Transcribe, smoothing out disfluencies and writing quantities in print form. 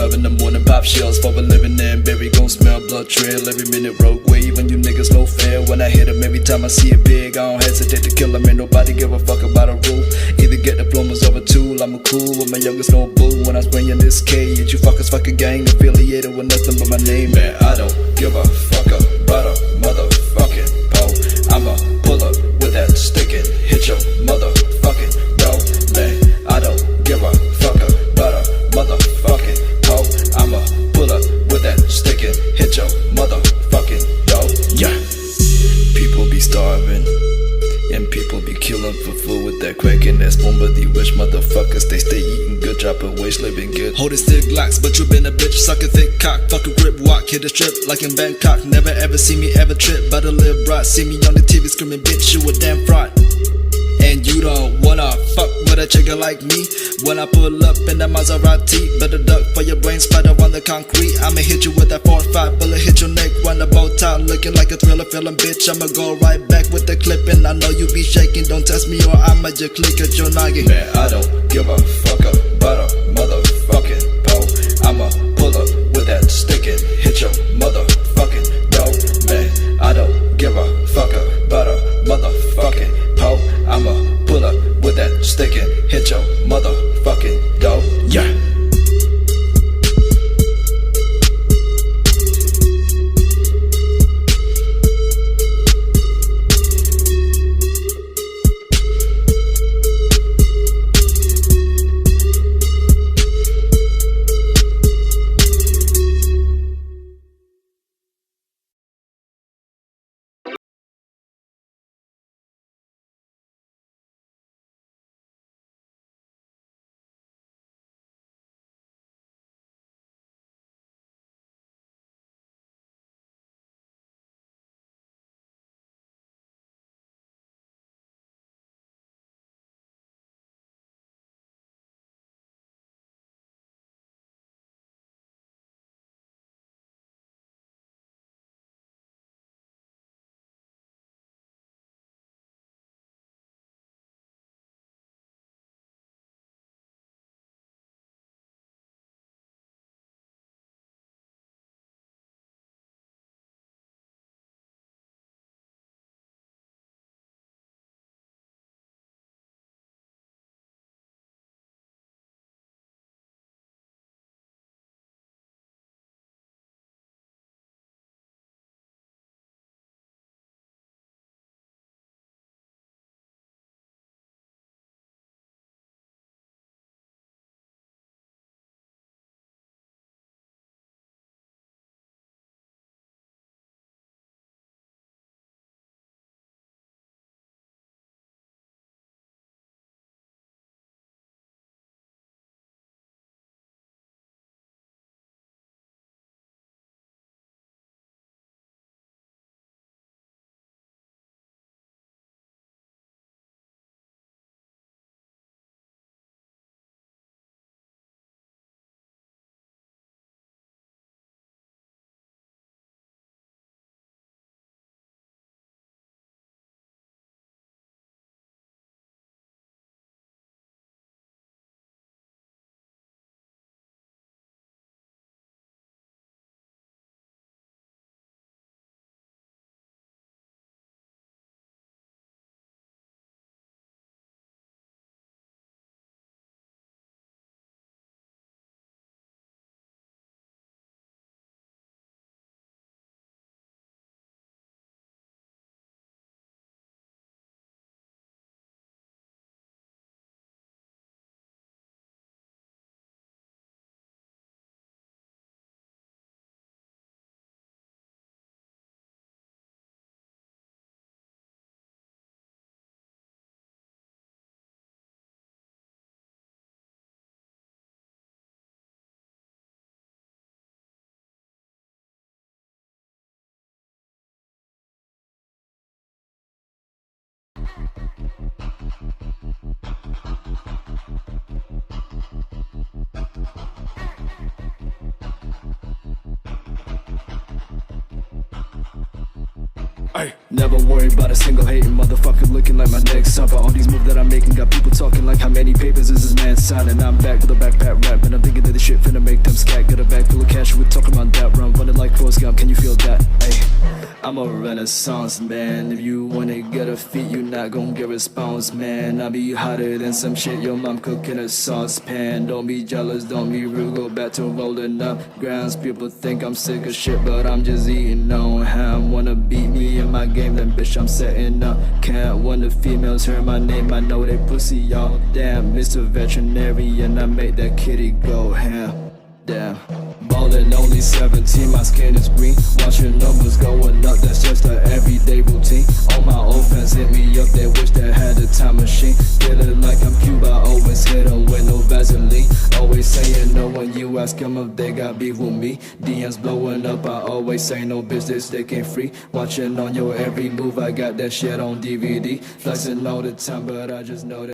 5 in the morning, pop shells for a living and berry gon' smell blood trail every minute. Rogue wave when you niggas no fair. When I hit 'em every time I see it big, I don't hesitate to kill 'em. Ain't nobody give a fuck about a rule. Either get diplomas or a tool. I'm a cool with my youngest no boo. When I'm spraying this K, you fuckers fucking gang affiliated with nothing but my name. Man, I don't give a fuck about a motherfucking pole. I'ma pull up with that stick and hit your motherfucking door. Man, I don't give a fuck about a motherfucking pole. I'ma pull up with that stick and hit your motherfucking door. Yeah. People be starving and people be killing for food with that crack and that spoon. But these rich motherfuckers, they stay eating good, dropping waste, living good. Holding stick locks, but you been a bitch. Sucking thick cock, fucking grip, walk, hit a strip like in Bangkok. Never ever see me ever trip, but I live broad. See me on the TV screaming, bitch, you a damn fraud. And you don't wanna fuck with a chicken like me. When I pull up in that Maserati, better duck for your brain splatter on the concrete. I'ma hit you with that 4-5 bullet, hit your neck, run the bow tie, looking like a thriller film, bitch. I'ma go right back with the clip, and I know you be shaking. Don't test me or I'ma just click at your noggin. Man, I don't give a fuck about a motherfucking pole. I'ma pull up with that stick and hit your motherfucking door. Man, I don't give a fuck about a motherfucking pole. I'ma pull up with that stick and hit your motherfucking door. Yeah. Hey. Never worry about a single hating motherfucker looking like my next suffer. All these moves that I'm making got people talking like how many papers is this man signing. I'm back with a backpack rap and I'm thinking that this shit finna make them scat. Got a bag full of cash, we're talking about that run, running like Forrest Gump, can you feel that? Ay, I'm a renaissance man. If you wanna get a feat, you not gon' get response, man. I be hotter than some shit your mom cooking a saucepan. Don't be jealous, don't be rude, go back to rolling up grounds. People think I'm sick of shit, but I'm just eating on ham. Wanna beat me in my game, then bitch I'm setting up camp. When the females hear my name, I know they pussy, y'all. Damn, Mr. Veterinarian, I make that kitty go ham. Damn. Ballin' only 17, my skin is green. Watching numbers going up, that's just an everyday routine. All my old fans hit me up, they wish they had a time machine. Feeling like I'm Cuba, always hit 'em with no Vaseline. Always saying no when you ask them if they got beef with me. DMs blowing up, I always say no business, they can't free. Watching on your every move, I got that shit on DVD. Flexing all the time, but I just know that